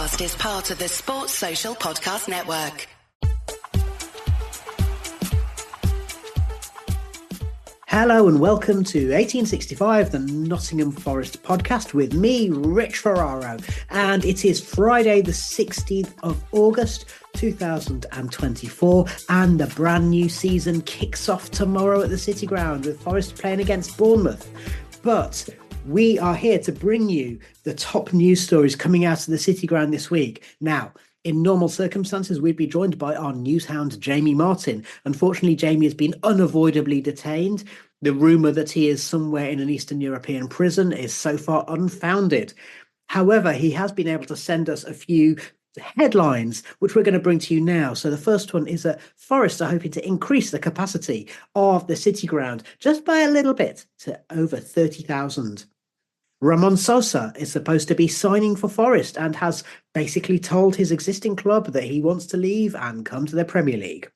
podcast is part of the Sports Social Podcast Network. Hello and welcome to 1865, the Nottingham Forest podcast with me, Rich Ferraro. And it is Friday, the 16th of August, 2024. And the brand new season kicks off tomorrow at the City Ground with Forest playing against Bournemouth. But we are here to bring you the top news stories coming out of the City Ground this week. Now, in normal circumstances, we'd be joined by our news hound, Jamie Martin. Unfortunately, Jamie has been unavoidably detained. The rumour that he is somewhere in an Eastern European prison is so far unfounded. However, he has been able to send us a few headlines, which we're going to bring to you now. So the first one is that Forest are hoping to increase the capacity of the City Ground just by a little bit to over 30,000. Ramon Sosa is supposed to be signing for Forest and has basically told his existing club that he wants to leave and come to the Premier League.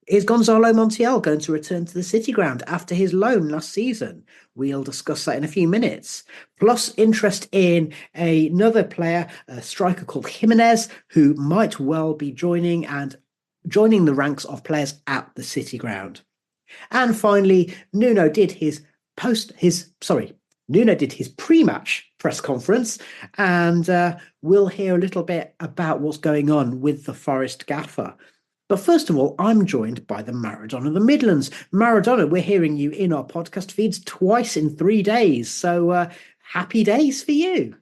Is Gonzalo Montiel going to return to the City Ground after his loan last season? We'll discuss that in a few minutes. Plus, interest in another player, a striker called Gimenez, who might well be joining the ranks of players at the City Ground. And finally, Nuno did his pre-match press conference, and we'll hear a little bit about what's going on with the Forest gaffer. But first of all, I'm joined by the Maradona of the Midlands. Maradona, we're hearing you in our podcast feeds twice in 3 days. So happy days for you.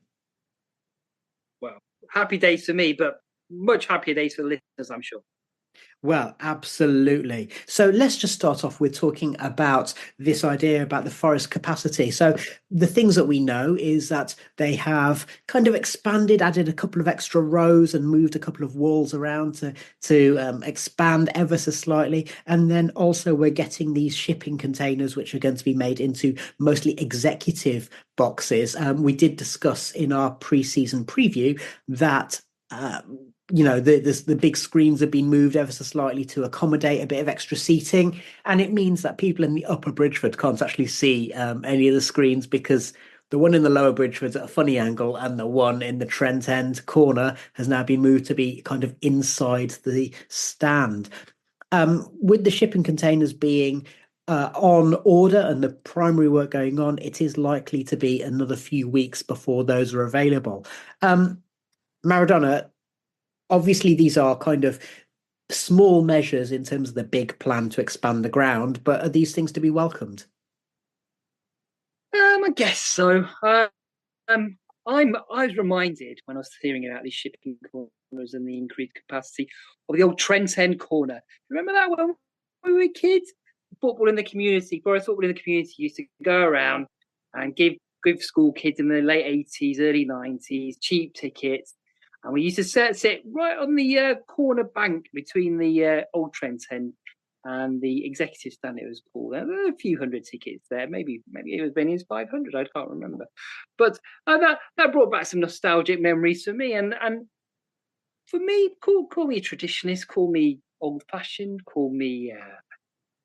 Well, happy days for me, but much happier days for the listeners, I'm sure. Well, absolutely. So let's just start off with talking about this idea about the Forest capacity. So the things that we know is that they have kind of expanded, added a couple of extra rows and moved a couple of walls around to expand ever so slightly. And then also we're getting these shipping containers, which are going to be made into mostly executive boxes. We did discuss in our pre-season preview that the big screens have been moved ever so slightly to accommodate a bit of extra seating. And it means that people in the upper Bridgeford can't actually see any of the screens because the one in the lower Bridgeford's at a funny angle and the one in the Trent End corner has now been moved to be kind of inside the stand. With the shipping containers being on order and the primary work going on, it is likely to be another few weeks before those are available. Maradona, obviously these are kind of small measures in terms of the big plan to expand the ground, but are these things to be welcomed? I guess so. I was reminded when I was hearing about these shipping corners and the increased capacity of the old Trent End corner. Remember that when we were kids? Football in the community, Forest football in the community used to go around and give school kids in the late 80s, early 90s cheap tickets. And we used to sit right on the corner bank between the old Trent End and the executive stand, it was called. There were a few hundred tickets there. Maybe it was many as 500. I can't remember. But that brought back some nostalgic memories for me. And for me, call me a traditionalist, call me old-fashioned, call me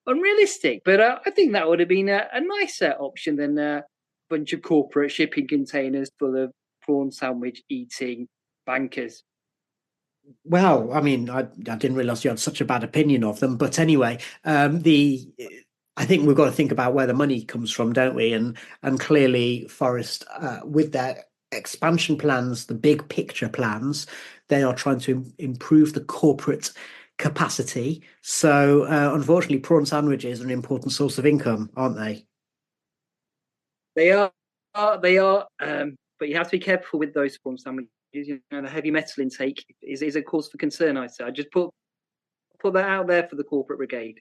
unrealistic. But I think that would have been a nicer option than a bunch of corporate shipping containers full of prawn sandwich eating bankers. Well, I mean, I didn't realise you had such a bad opinion of them. But anyway, I think we've got to think about where the money comes from, don't we? And clearly, Forest, with their expansion plans, the big picture plans, they are trying to improve the corporate capacity. So, unfortunately, prawn sandwiches are an important source of income, aren't they? They are. But you have to be careful with those prawn sandwiches. The heavy metal intake is a cause for concern, I say. I just put that out there for the corporate brigade.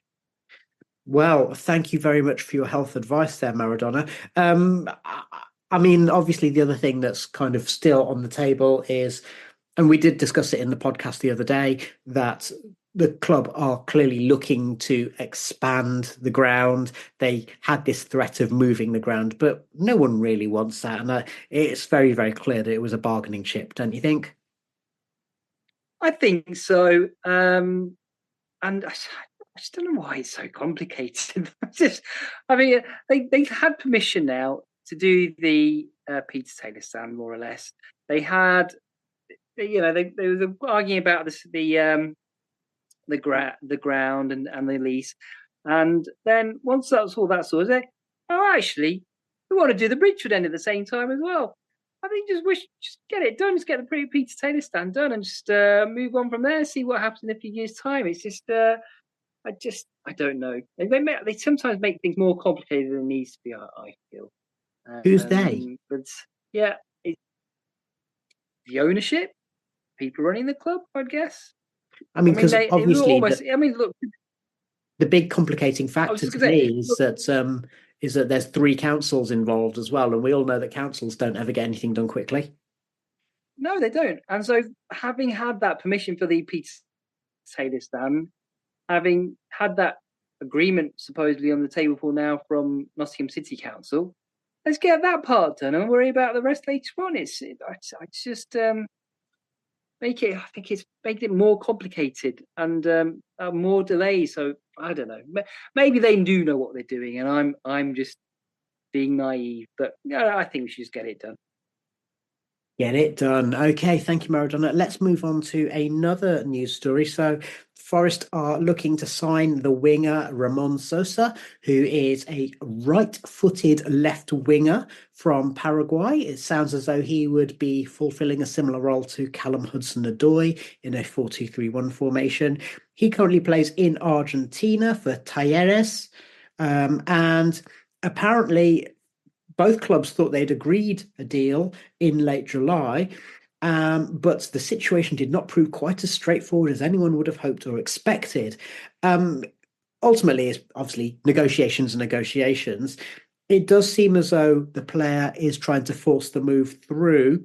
Well, thank you very much for your health advice there, Maradona. I mean, obviously, the other thing that's kind of still on the table is, and we did discuss it in the podcast the other day, that the club are clearly looking to expand the ground. They had this threat of moving the ground, but no one really wants that. And it's very, very clear that it was a bargaining chip, don't you think? I think so. And I just don't know why it's so complicated. They've had permission now to do the Peter Taylor stand, more or less. They had they were arguing about the ground and the lease, and then once that's all that sort of thing, actually, we want to do the Bridgeford end at the same time as well. I think just get it done, just get the Peter Taylor stand done, and just move on from there. See what happens in a few years' time. It's just, I don't know. They sometimes make things more complicated than it needs to be. I feel. Who's they? But yeah, it's the ownership, people running the club, I guess. I mean, because obviously, look, the big complicating factor to me is that there's 3 councils involved as well, and we all know that councils don't ever get anything done quickly. No, they don't. And so, having had that permission for the Peter Taylor stand, having had that agreement supposedly on the table for now from Nottingham City Council, let's get that part done and worry about the rest later on. I just make it. I think it's making it more complicated and more delays. So I don't know. Maybe they do know what they're doing, and I'm just being naive. But I think we should just get it done. Get it done. Okay, thank you, Maradona. Let's move on to another news story. So, Forest are looking to sign the winger Ramon Sosa, who is a right-footed left winger from Paraguay. It sounds as though he would be fulfilling a similar role to Callum Hudson-Odoi in a 4-2-3-1 formation. He currently plays in Argentina for Talleres, and apparently both clubs thought they'd agreed a deal in late July, but the situation did not prove quite as straightforward as anyone would have hoped or expected. Ultimately, it's obviously negotiations and negotiations. It does seem as though the player is trying to force the move through.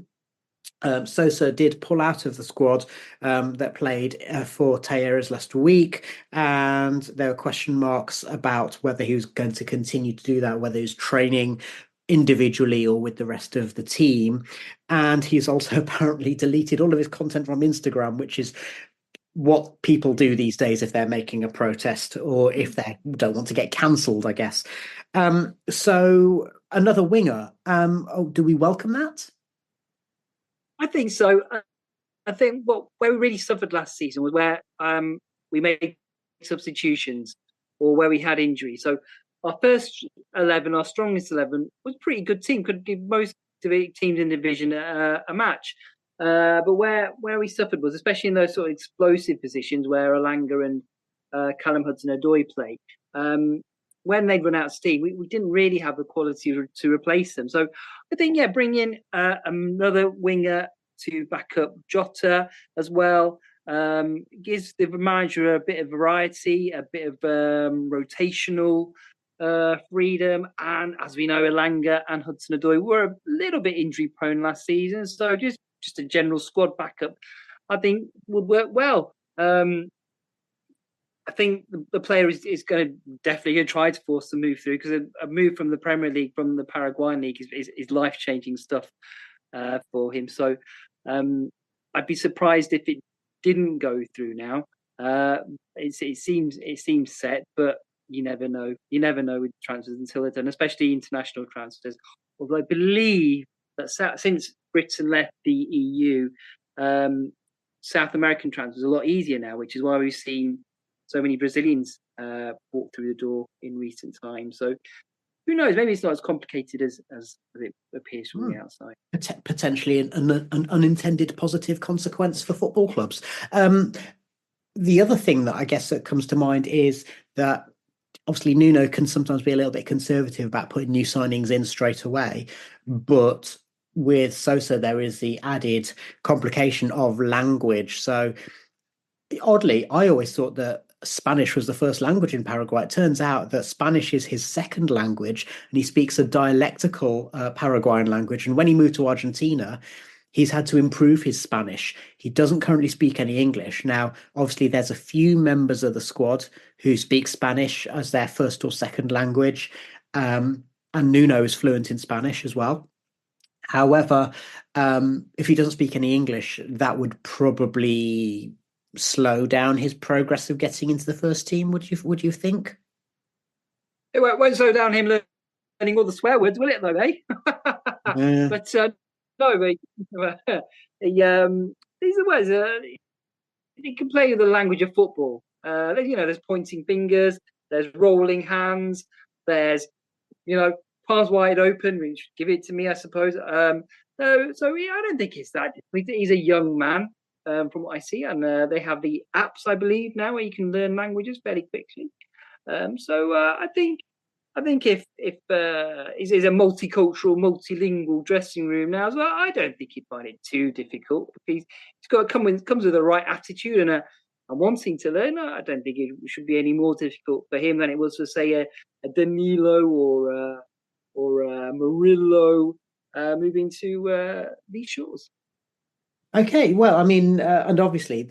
Sosa did pull out of the squad that played for Talleres last week, and there were question marks about whether he was going to continue to do that, whether he was training individually or with the rest of the team. And he's also apparently deleted all of his content from Instagram, which is what people do these days if they're making a protest or if they don't want to get cancelled, I guess. So another winger. Do we welcome that? I think so. I think where we really suffered last season was where we made substitutions or where we had injuries. So our first 11, our strongest 11, was a pretty good team. Could give most teams in the division a match. But where we suffered was, especially in those sort of explosive positions where Alanga and Callum Hudson-Odoi play, when they'd run out of steam, we didn't really have the quality to replace them. So I think, bring in another winger to back up Jota as well. Gives the manager a bit of variety, a bit of rotational freedom. And as we know, Alanga and Hudson-Odoi were a little bit injury prone last season. So just a general squad backup, I think would work well. I think the player is definitely going to try to force the move through, because a move from the Premier League, from the Paraguayan League, is life-changing stuff for him. So I'd be surprised if it didn't go through now. It seems set, but you never know. You never know with transfers until they're done, especially international transfers. Although I believe that since Britain left the EU, South American transfers are a lot easier now, which is why we've seen so many Brazilians walk through the door in recent times. So who knows? Maybe it's not as complicated as it appears from the outside. Potentially an unintended positive consequence for football clubs. The other thing that I guess that comes to mind is that obviously Nuno can sometimes be a little bit conservative about putting new signings in straight away, but with Sosa there is the added complication of language. So oddly, I always thought that Spanish was the first language in Paraguay. It turns out that Spanish is his second language, and he speaks a dialectical Paraguayan language. And when he moved to Argentina, he's had to improve his Spanish. He doesn't currently speak any English. Now, obviously, there's a few members of the squad who speak Spanish as their first or second language. And Nuno is fluent in Spanish as well. However, if he doesn't speak any English, that would probably slow down his progress of getting into the first team. Would you think? It won't slow down him learning all the swear words, will it? Though, eh? But no, these are words. You can play the language of football. There's pointing fingers, there's rolling hands, there's palms wide open, which give it to me, I suppose. So yeah, I don't think it's that. He's a young man, from what I see, and they have the apps, I believe, now where you can learn languages fairly quickly. I think if is a multicultural, multilingual dressing room now as well, I don't think he'd find it too difficult. He's got to comes with the right attitude and wanting to learn. I don't think it should be any more difficult for him than it was for, say, a Danilo or Murillo moving to these shores. Okay, well, I mean, and obviously,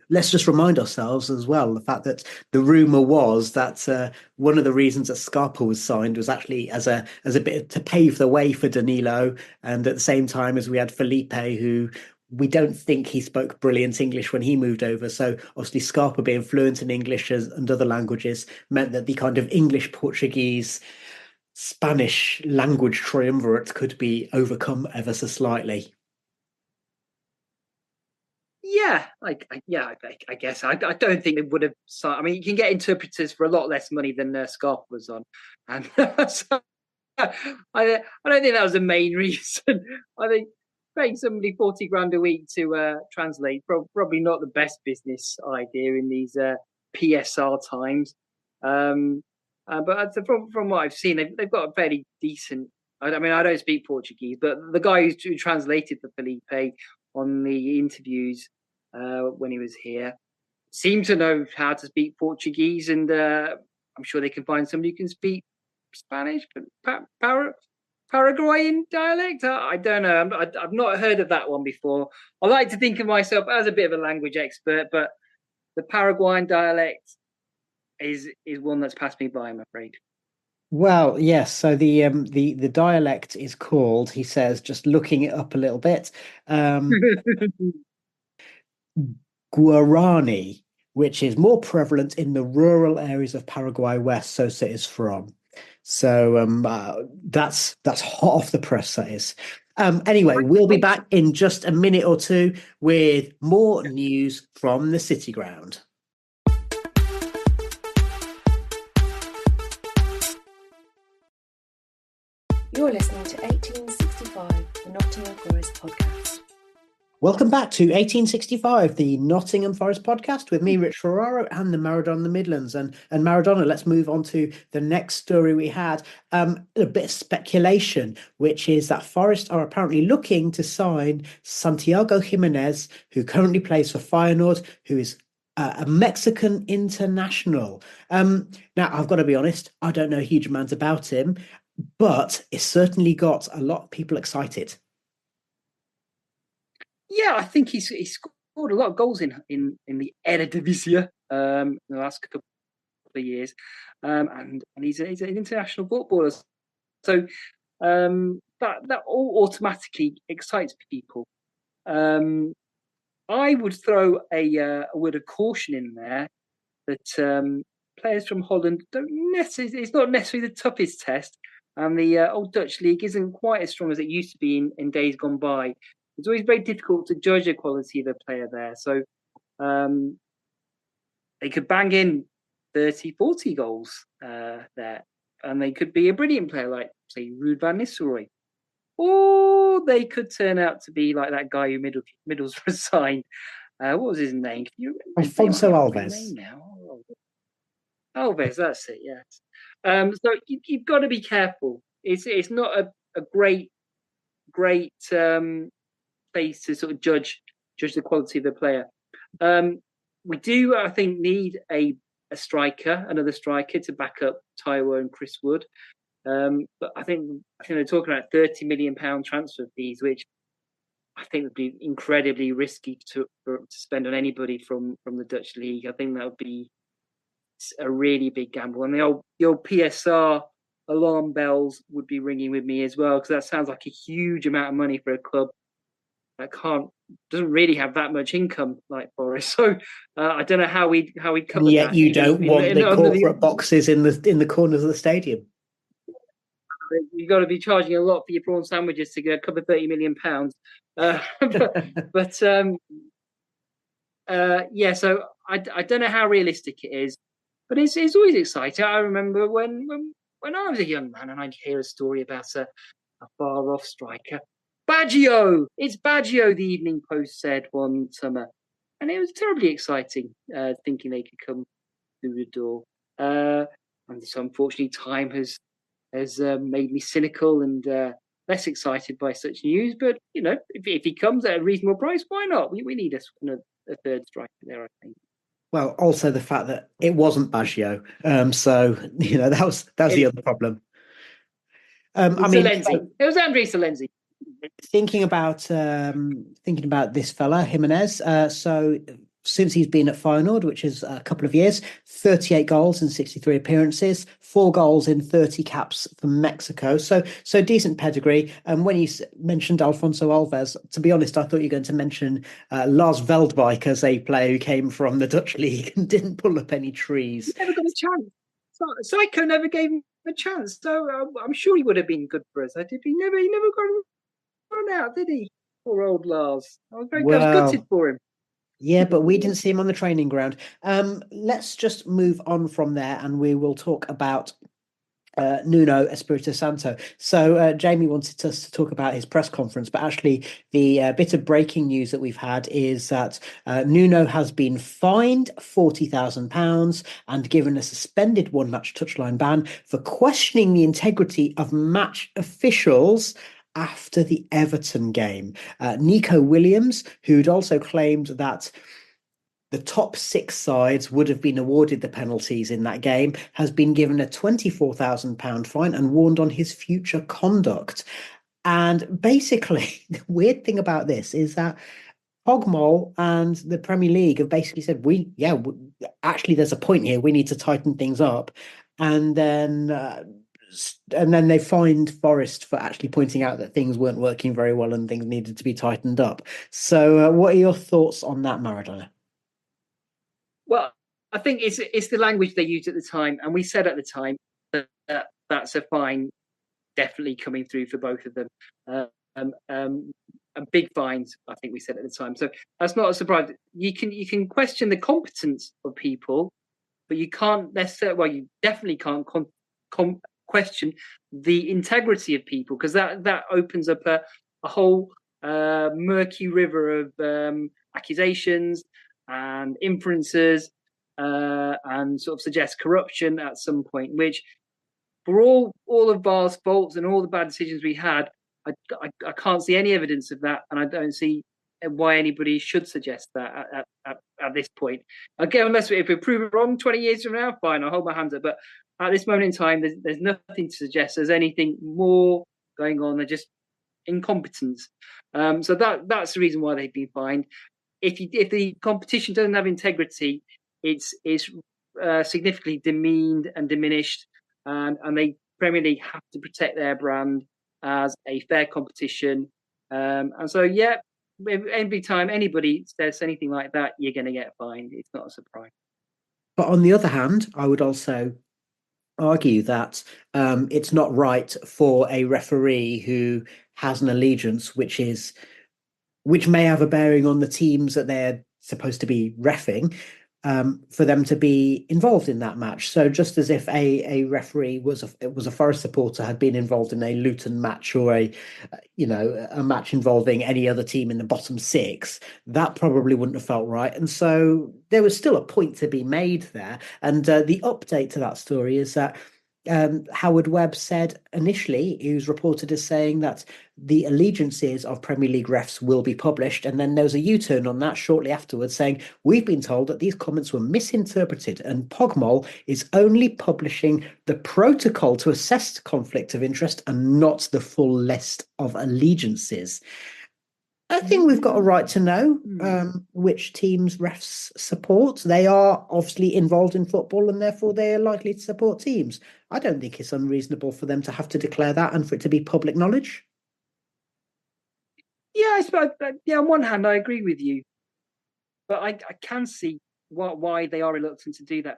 let's just remind ourselves as well the fact that the rumor was that one of the reasons that Scarpa was signed was actually as a bit to pave the way for Danilo, and at the same time as we had Felipe, who we don't think he spoke brilliant English when he moved over. So obviously, Scarpa being fluent in English and other languages meant that the kind of English, Portuguese, Spanish language triumvirate could be overcome ever so slightly. Yeah, I guess I don't think it would have. I mean, you can get interpreters for a lot less money than Scarpa was on, and so I don't think that was the main reason. I think paying somebody 40 grand a week to translate probably not the best business idea in these PSR times. But from what I've seen, they've got a fairly decent. I mean, I don't speak Portuguese, but the guy who translated for Felipe on the interviews when he was here seemed to know how to speak Portuguese, and I'm sure they can find somebody who can speak Spanish, but Paraguayan dialect. I don't know. I've not heard of that one before. I like to think of myself as a bit of a language expert, but the Paraguayan dialect is one that's passed me by, I'm afraid. Well, yes. So the dialect is called, he says, just looking it up a little bit, Guarani, which is more prevalent in the rural areas of Paraguay where Sosa is from. So that's hot off the press, that is. Anyway, we'll be back in just a minute or two with more news from the City Ground. You're listening to 1865, the Nottingham Forest podcast. Welcome back to 1865, the Nottingham Forest podcast with me, Rich Ferraro, and the Maradona Midlands. And Maradona, let's move on to the next story we had. A bit of speculation, which is that Forest are apparently looking to sign Santiago Gimenez, who currently plays for Feyenoord, who is a Mexican international. Now, I've got to be honest, I don't know a huge amount about him, but it's certainly got a lot of people excited. Yeah, I think he's scored a lot of goals in the Eredivisie in the last couple of years, and he's an international footballer. So that all automatically excites people. I would throw a word of caution in there that players from Holland don't necessarily. It's not necessarily the toughest test, and the old Dutch league isn't quite as strong as it used to be in days gone by. It's always very difficult to judge the quality of a player there. So they could bang in 30, 40 goals there, and they could be a brilliant player like, say, Ruud van Nistelrooy. Or they could turn out to be like that guy who Middlesbrough signed. What was his name? Can you Alfonso Alves. Alves, that's it, yes. So you've got to be careful. It's not a great place to sort of judge the quality of the player. We do, I think, need another striker to back up Taiwo and Chris Wood. But I think they're talking about £30 million transfer fees, which I think would be incredibly risky to spend on anybody from the Dutch league. I think that would be a really big gamble, and the old PSR alarm bells would be ringing with me as well, because that sounds like a huge amount of money for a club that doesn't really have that much income like Forest. So I don't know how we cover that. Yet you don't want the corporate boxes in the corners of the stadium. You've got to be charging a lot for your prawn sandwiches to cover £30 million. But So I don't know how realistic it is, but it's always exciting. I remember when I was a young man and I'd hear a story about a far off striker. Baggio! It's Baggio, the Evening Post said one summer. And it was terribly exciting, thinking they could come through the door. And so unfortunately, time has made me cynical and less excited by such news. But, if he comes at a reasonable price, why not? We need a third striker there, I think. Well, also the fact that it wasn't Baggio. So, that was the other problem. It was Andres Salenzi. Thinking about this fella Gimenez. So since he's been at Feyenoord, which is a couple of years, 38 goals in 63 appearances, 4 goals in 30 caps for Mexico. So decent pedigree. And when you mentioned Alfonso Alves, to be honest, I thought you were going to mention Lars Veldbeek as a player who came from the Dutch league and didn't pull up any trees. He never got a chance. Psycho never gave him a chance. So I'm sure he would have been good for us. He never got run out, did he? Poor old Lars. I was gutted for him. Yeah, but we didn't see him on the training ground. Let's just move on from there and we will talk about Nuno Espirito Santo. So Jamie wanted us to talk about his press conference, but actually the bit of breaking news that we've had is that Nuno has been fined £40,000 and given a suspended one-match touchline ban for questioning the integrity of match officials after the Everton game. Nico Williams, who'd also claimed that the top 6 sides would have been awarded the penalties in that game, has been given a £24,000 fine and warned on his future conduct. And basically, the weird thing about this is that Pogmol and the Premier League have basically said, actually, there's a point here. We need to tighten things up. And then they fined Forest for actually pointing out that things weren't working very well and things needed to be tightened up. So what are your thoughts on that, Maradona? Well, I think it's the language they used at the time. And we said at the time that that's a fine definitely coming through for both of them. And big fines, I think we said at the time. So that's not a surprise. You can question the competence of people, but you can't necessarily, well, you definitely can't question the integrity of people, because that opens up a whole murky river of accusations and inferences and sort of suggests corruption at some point, which for all of VAR's faults and all the bad decisions we had, I can't see any evidence of that, and I don't see why anybody should suggest that at this point. Again, unless if we prove it wrong 20 years from now, fine, I'll hold my hands up. But at this moment in time, there's nothing to suggest there's anything more going on than just incompetence. So that's the reason why they've been fined. If the competition doesn't have integrity, it's significantly demeaned and diminished, and they Premier League have to protect their brand as a fair competition. And so, every time anybody says anything like that, you're going to get fined. It's not a surprise. But on the other hand, I would also argue that it's not right for a referee who has an allegiance which may have a bearing on the teams that they're supposed to be reffing, for them to be involved in that match. So just as if a referee was a Forest supporter, had been involved in a Luton match or a match involving any other team in the bottom 6, that probably wouldn't have felt right. And so there was still a point to be made there. And the update to that story is that Howard Webb said initially, he was reported as saying that the allegiances of Premier League refs will be published, and then there was a U-turn on that shortly afterwards, saying we've been told that these comments were misinterpreted and Pogmol is only publishing the protocol to assess conflict of interest and not the full list of allegiances. I think we've got a right to know which teams refs support. They are obviously involved in football and therefore they are likely to support teams. I don't think it's unreasonable for them to have to declare that and for it to be public knowledge. Yeah, I suppose. On one hand, I agree with you, but I can see why they are reluctant to do that,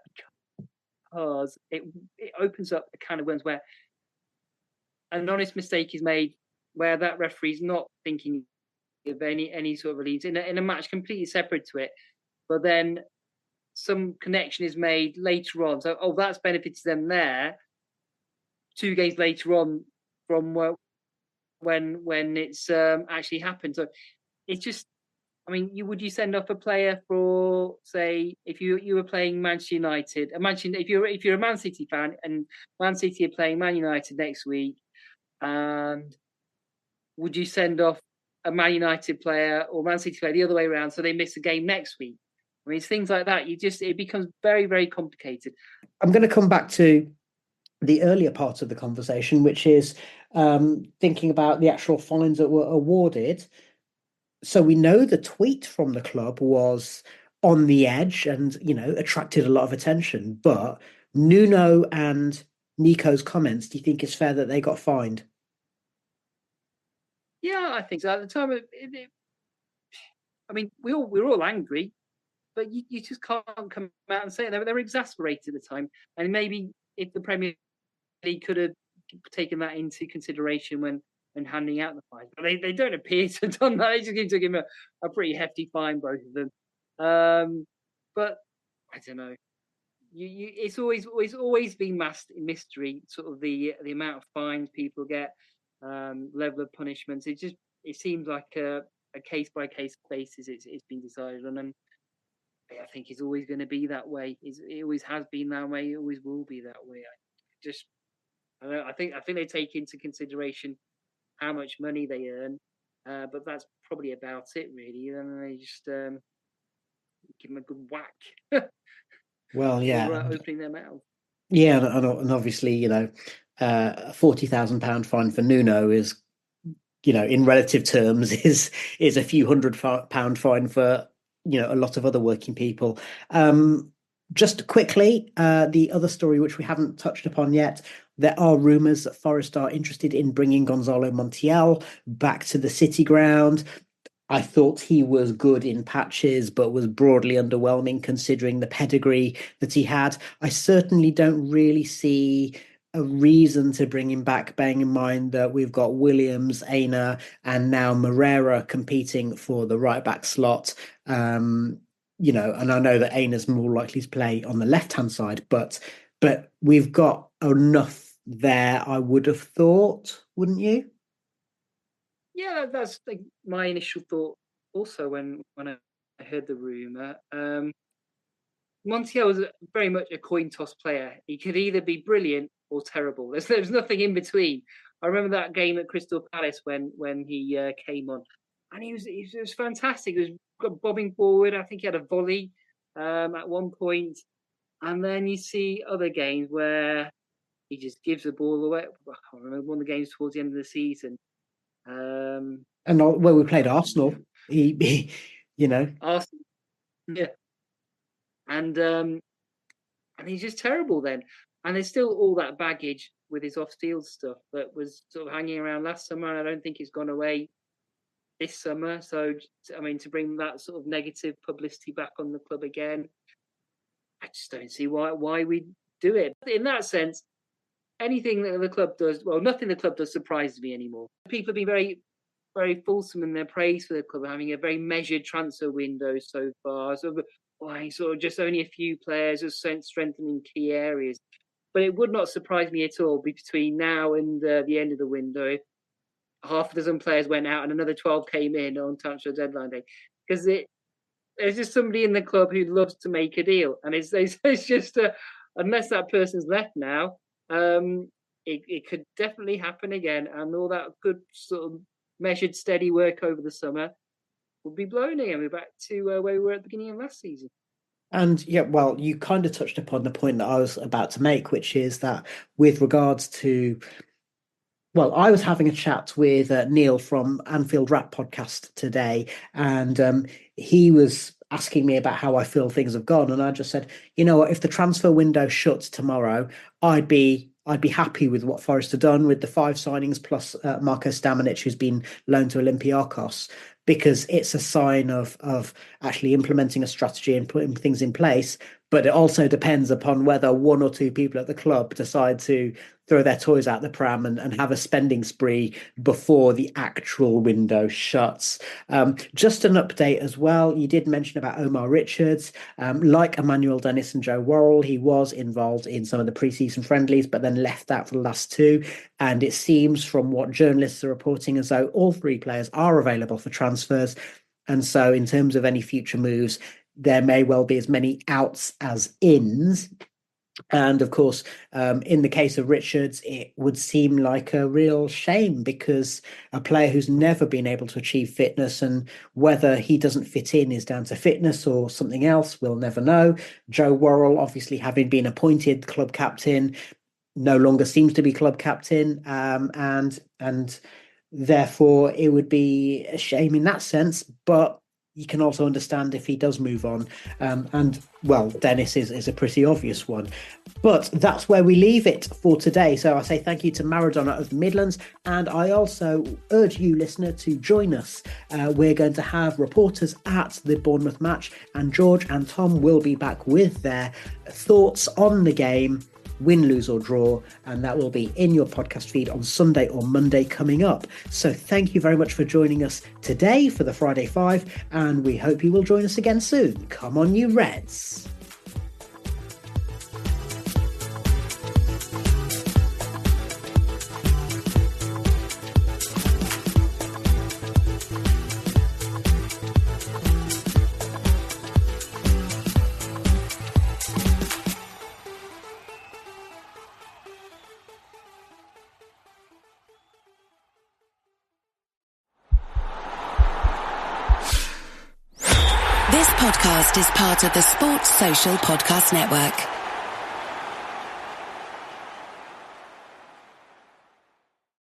because it opens up a can of worms where an honest mistake is made, where that referee's not thinking of any sort of allegiance in a match completely separate to it, but then some connection is made later on. So, that's benefited them there. 2 games later on from when it's actually happened. So it's just, I mean, would you send off a player for, say, if you were playing Manchester United, if you're a Man City fan and Man City are playing Man United next week, and would you send off a Man United player or Man City player the other way around so they miss a game next week? I mean, it's things like that. It becomes very, very complicated. I'm going to come back to the earlier part of the conversation, which is thinking about the actual fines that were awarded. So we know the tweet from the club was on the edge and, attracted a lot of attention. But Nuno and Nico's comments, do you think it's fair that they got fined? Yeah, I think so. At the time, I mean, we're all angry, but you just can't come out and say it. They were exasperated at the time, and maybe if the Premier League could have taken that into consideration when handing out the fines, but they don't appear to have done that. They just took him a pretty hefty fine, both of them. But I don't know. It's always been masked in mystery, sort of the amount of fines people get, level of punishments. It seems like a case by case basis. It's been decided on, and I think it's always going to be that way. It always has been that way. It always will be that way. I think they take into consideration how much money they earn, but that's probably about it, really. And they just give them a good whack. Well, yeah, for opening their mouth. Yeah, and obviously, a £40,000 fine for Nuno is, in relative terms, is a few £100 fine for a lot of other working people. Just quickly, the other story which we haven't touched upon yet. There are rumours that Forest are interested in bringing Gonzalo Montiel back to the City ground. I thought he was good in patches, but was broadly underwhelming considering the pedigree that he had. I certainly don't really see a reason to bring him back, bearing in mind that we've got Williams, Aina, and now Moreira competing for the right-back slot. And I know that Aina's more likely to play on the left-hand side, but we've got enough there, I would have thought, wouldn't you? Yeah, that's like my initial thought also when I heard the rumour. Montiel was very much a coin toss player. He could either be brilliant or terrible. There's nothing in between. I remember that game at Crystal Palace when he came on, and he was fantastic. He was bobbing forward. I think he had a volley at one point, and then you see other games where he just gives the ball away. I can't remember one of the games towards the end of the season. And when we played Arsenal, he Arsenal, yeah, and he's just terrible then. And there's still all that baggage with his off-field stuff that was sort of hanging around last summer, and I don't think it's gone away this summer. So, I mean, to bring that sort of negative publicity back on the club again, I just don't see why we do it. In that sense, anything that the club does, well, nothing the club does surprises me anymore. People have been very, very fulsome in their praise for the club, having a very measured transfer window so far. So, sort of just only a few players, just strengthening key areas. But it would not surprise me at all between now and the end of the window, half a dozen players went out and another 12 came in on transfer deadline day. Because there's just somebody in the club who loves to make a deal. And it's just, unless that person's left now, it could definitely happen again. And all that good sort of measured, steady work over the summer will be blown again. We're back to where we were at the beginning of last season. And yeah, well, you kind of touched upon the point that I was about to make, which is that with regards to, well, I was having a chat with Neil from Anfield Rap podcast today, and he was asking me about how I feel things have gone. And I just said, you know what, if the transfer window shuts tomorrow, I'd be happy with what Forest have done with the 5 signings plus Marko Stamenic, who's been loaned to Olympiacos, because it's a sign of actually implementing a strategy and putting things in place. But it also depends upon whether 1 or 2 people at the club decide to throw their toys out the pram and have a spending spree before the actual window shuts. Just an update as well. You did mention about Omar Richards. Like Emmanuel Dennis and Joe Worrell, he was involved in some of the pre-season friendlies, but then left out for the last two. And it seems from what journalists are reporting as though all three players are available for transfers. And so in terms of any future moves, there may well be as many outs as ins. And of course, in the case of Richards, it would seem like a real shame because a player who's never been able to achieve fitness, and whether he doesn't fit in is down to fitness or something else, we'll never know. Joe Worrell, obviously having been appointed club captain, no longer seems to be club captain, and therefore it would be a shame in that sense. But you can also understand if he does move on. And, well, Dennis is a pretty obvious one. But that's where we leave it for today. So I say thank you to Maradona of the Midlands. And I also urge you, listener, to join us. We're going to have reporters at the Bournemouth match. And George and Tom will be back with their thoughts on the game, win, lose or draw, and that will be in your podcast feed on Sunday or Monday coming up. So thank you very much for joining us today for the Friday Five, and we hope you will join us again soon. Come on, you Reds. This podcast is part of the Sports Social Podcast Network.